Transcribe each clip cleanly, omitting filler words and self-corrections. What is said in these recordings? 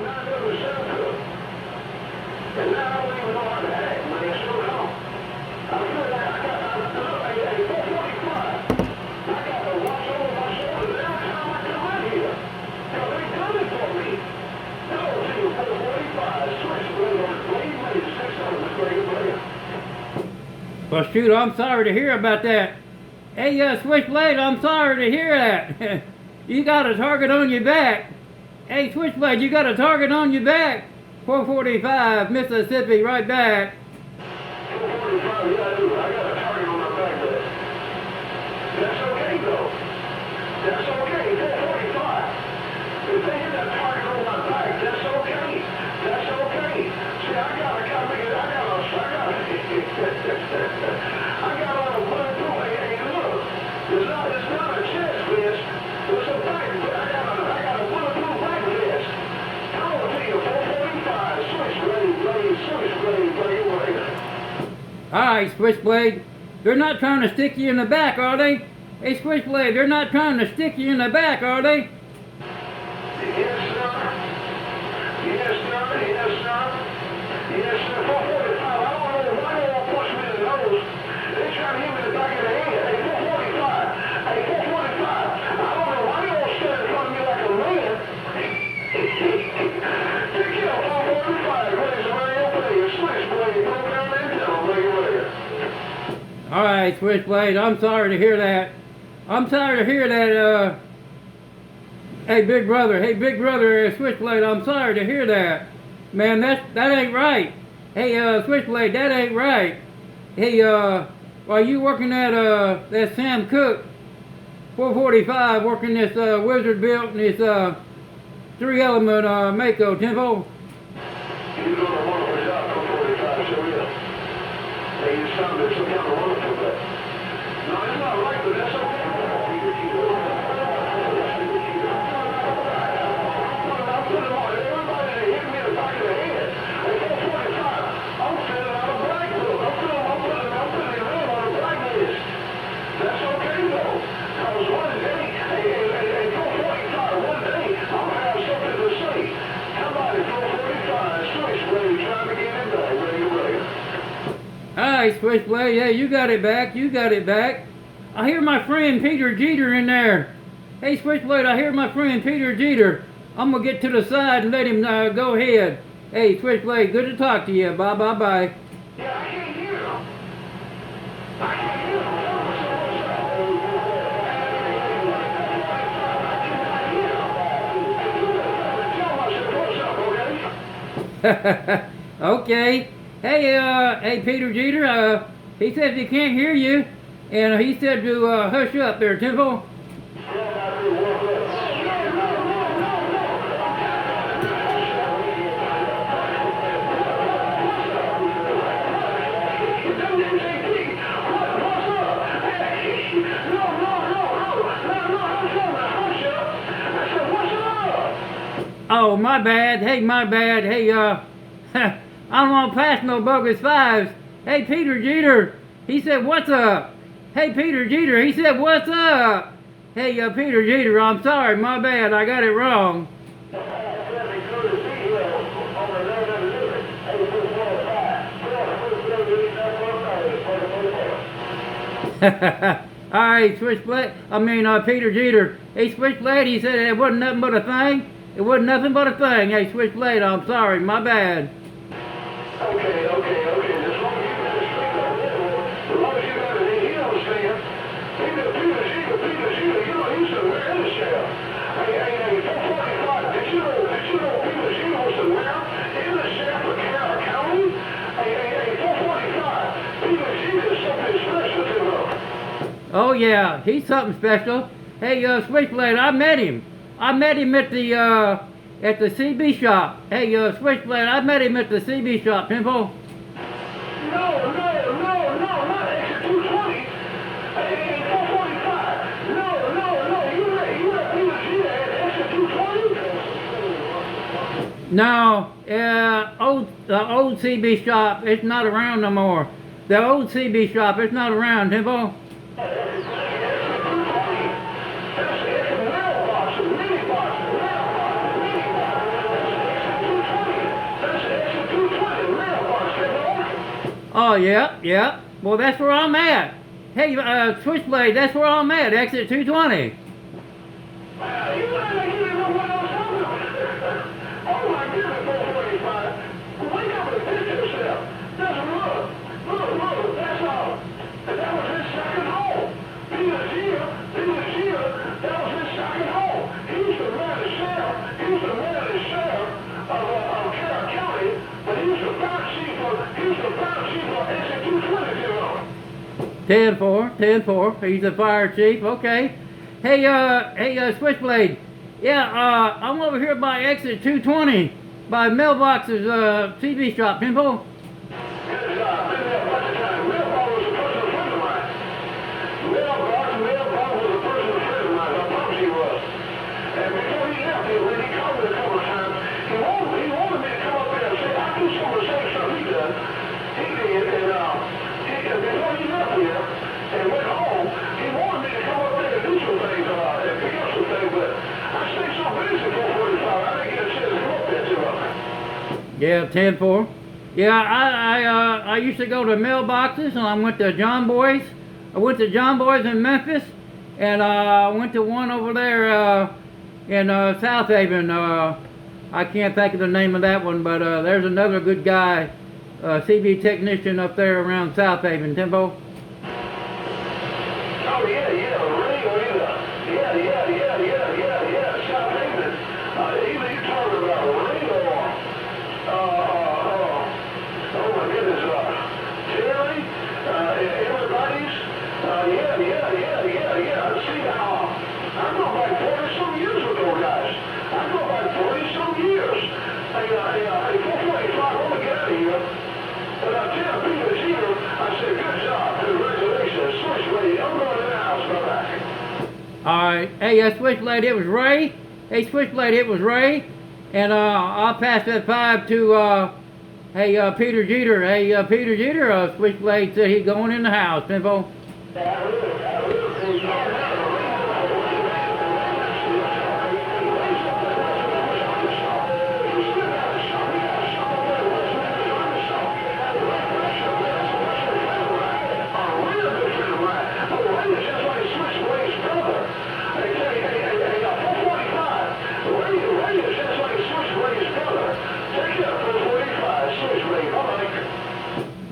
Now I go to Superbowl. And now I don't even know how to act, man. So no. I feel like I got a 445. I got to watch over my shoulders every time I come in here. Because they coming for me. No, see, 445, Switchblade on the blade, made 600 grade player. Well, shoot, I'm sorry to hear about that. Hey, Switchblade, I'm sorry to hear that. You got a target on your back. Hey, Switchblade, you got a target on your back. 445, Mississippi, right back. 445, yeah, I do. I got a target on my back there. That's okay, though. That's okay, 445. If they hit that target on my back, that's okay. That's okay. See, I got a bulletproof. Hey, look. It's not a chest vest. It's a back. I got a bulletproof back vest. I'm gonna tell you, 445, switchblade, blade. Alright, Switchblade. They're not trying to stick you in the back, are they? Hey, Switchblade, they're not trying to stick you in the back, are they? Yes, sir. Yes, sir. Yes, sir. Yes, sir. 445. I don't know why they won't punch me in the nose. They try to hit me in the back of the head. Hey, 445. Hey, 445. I don't know why they won't stand in front of me like a man. Take care, 445. Raise the radio player. Switchblade. Go down and tell them, radio. Alright, Switchblade, I'm sorry to hear that. I'm sorry to hear that, Hey, big brother, Switchblade, I'm sorry to hear that. Man, that ain't right. Hey, Switchblade, that ain't right. Hey, while you working at, that Sam Cooke, 445, working this, Wizard built and this, 3-element, Mako tempo. You're doing a wonderful job, 445, sure is. Hey, you sounded some kind of wonderful, but... No, it's not right, but that's okay. Alright, Switchblade, yeah, you got it back. I hear my friend Peter Jeter in there. Hey, Switchblade, I hear my friend Peter Jeter. I'm gonna get to the side and let him go ahead. Hey, Switchblade, good to talk to you. Bye. Yeah, I can't hear him. I can't hear him. Okay. Hey, Peter Jeter, he says he can't hear you, and he said to hush up there, Temple. Oh, my bad. Hey, my bad. Hey, I don't want to pass no bogus fives. Hey, Peter Jeter, he said, what's up? Hey, Peter Jeter, he said, what's up? Hey, Peter Jeter, I'm sorry, my bad, I got it wrong. Alright, Switchblade, Peter Jeter. Hey, Switchblade, he said it wasn't nothing but a thing. It wasn't nothing but a thing. Hey, Switchblade, I'm sorry, my bad. Okay. As long as you got it straight up there, as long as you got it, he understands. Peter Jeter, you know he's somewhere in the shaft. Hey, 445, did you know Peter Jeter was somewhere in the shaft of Carroll County? Hey, 445, Peter Jeter is something special to him. Oh yeah, he's something special. Hey, Switchblade, I met him. I met him at the CB shop. Hey, Switchblade, I met him at the CB shop, Temple. No, not exit 220. Hey, 445. No, you let Peter Jeter at exit 220? No, the old CB shop, it's not around no more. The old CB shop, it's not around, Temple. Oh, yeah, yeah. Well, that's where I'm at. Hey, Switchblade, that's where I'm at, exit 220. Wow, you act like you didn't know what I was talking about. Oh my goodness, 445. Wake up and fix yourself. Just look, that's all. And that was his second home. Peter Jeter, that was his second home. He's the man of sheriff. He's the man of the sheriff of Carroll County, but he's the fire chief of exit 220, you know. 10-4. He's the fire chief. Okay. Hey, Switchblade. Yeah, I'm over here by exit 220 by Mailbox's TV shop, Pimple. Good job. Been there a bunch of times. Mailbox was a personal friend of mine. Mailbox was a personal friend of mine. I promise he was. And before he left here, when he called me a couple of times, he wanted me to come up there and say, I do some of the same stuff he did. He did, and before he left here and went home, he wanted me to come up there and do some things, and pick up some things, but I stayed so busy for 45, I didn't get a chance to come up there too much. Yeah, 10-4. Yeah, I used to go to Mailboxes, and I went to John Boy's. I went to John Boy's in Memphis, and I went to one over there in South Haven. I can't think of the name of that one, but there's another good guy, CB technician up there around South Haven, Timbo. Oh, yeah, South Haven. Even you talking about Ringo, oh my goodness, Terry, everybody's, see how, I go back 40-some years with those guys. I go back 40-some years. Hey, 445, I'm gonna get out of here. But I tell Peter Jeter, I said, good job, congratulations, Switchblade, I'm going in the house, come back. Alright, hey, Switchblade, it was Ray. Hey, Switchblade, it was Ray. And I'll pass that 5 to, Peter Jeter. Hey, Peter Jeter, Switchblade said he's going in the house, Pimple.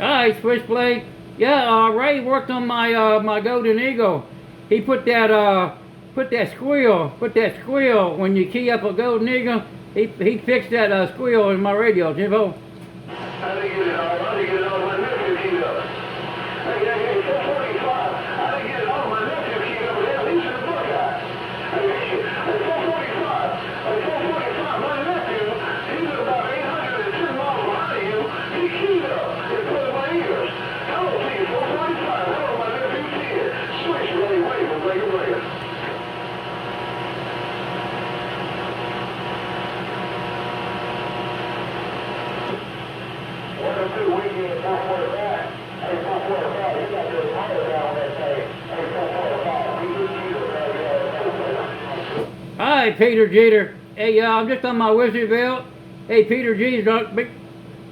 Alright, Switchblade. Yeah, Ray worked on my my Golden Eagle. He put that squeal when you key up a Golden Eagle. He fixed that squeal in my radio, Jimbo. I didn't get it all. My nephew keyed up. Hey, 445. I didn't get it all. My nephew keyed up. Hell, he's in the Buckeye. Hey, 445. My nephew, he's about 810 miles behind you. He keyed up and put in my ears. Hello to you, 445. Hello, my nephew Ted. Switchblade, wave him, break it. Weekend 445. Hey, 445. You got your power down that thing. Hey, 445. Hi, Peter Jeter. Hey, I'm just on my wizard belt. Hey, Peter Jeter,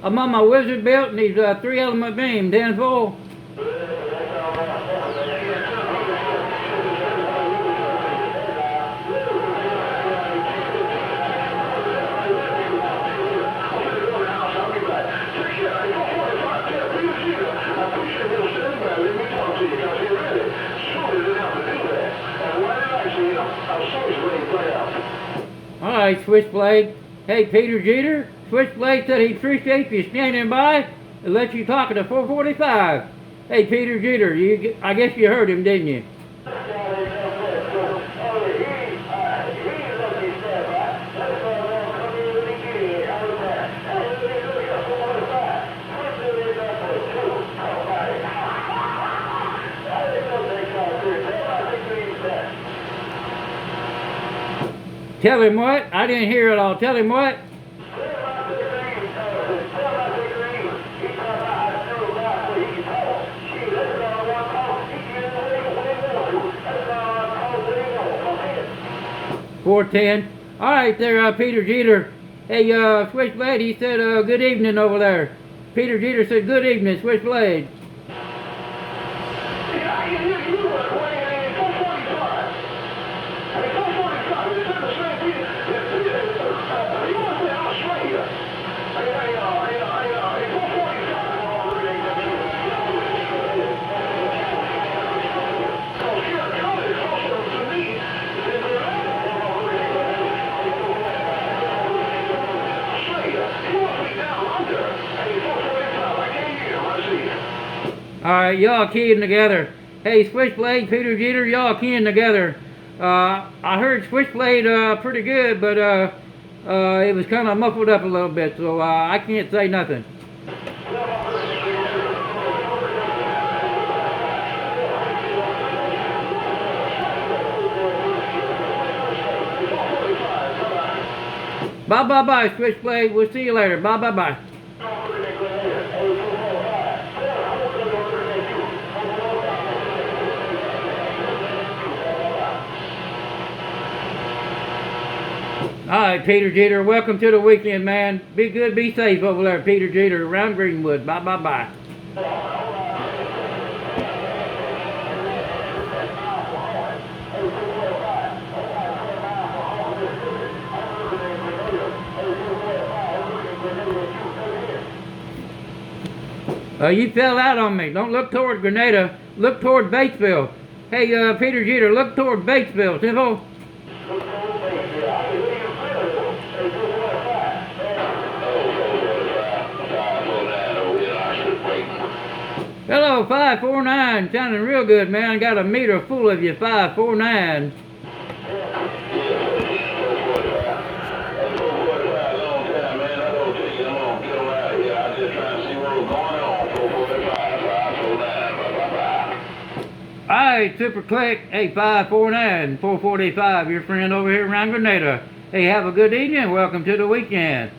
I'm on my wizard belt and he's 3-element beam, 10-4. Alright, Switchblade. Hey, Peter Jeter. Switchblade said he appreciates you standing by and let you talk to 445. Hey, Peter Jeter, I guess you heard him, didn't you? Tell him what? I didn't hear it all. Tell him what? $4.10. All right, there, Peter Jeter. Hey, Switchblade. He said, "Good evening over there." Peter Jeter said, good evening, Switchblade. Yeah, you were playing 445. I mean, 445. It's in the same Peter. You want to say Australia? I 445. Alright, y'all keying together. Hey, Switchblade, Peter Jeter, y'all keying together. I heard Switchblade pretty good, but it was kind of muffled up a little bit, so I can't say nothing. Bye, Switchblade. We'll see you later. Bye. Alright, Peter Jeter, welcome to the weekend, man. Be good, be safe over there, Peter Jeter, around Greenwood. Bye. You fell out on me. Don't look toward Grenada. Look toward Batesville. Hey, Peter Jeter, look toward Batesville. Simple. Hello, 549. Sounding real good, man. Got a meter full of you, 549. Alright, Super Click, hey, 549, 445, your friend over here around Grenada. Hey, have a good evening. Welcome to the weekend.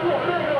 Come on,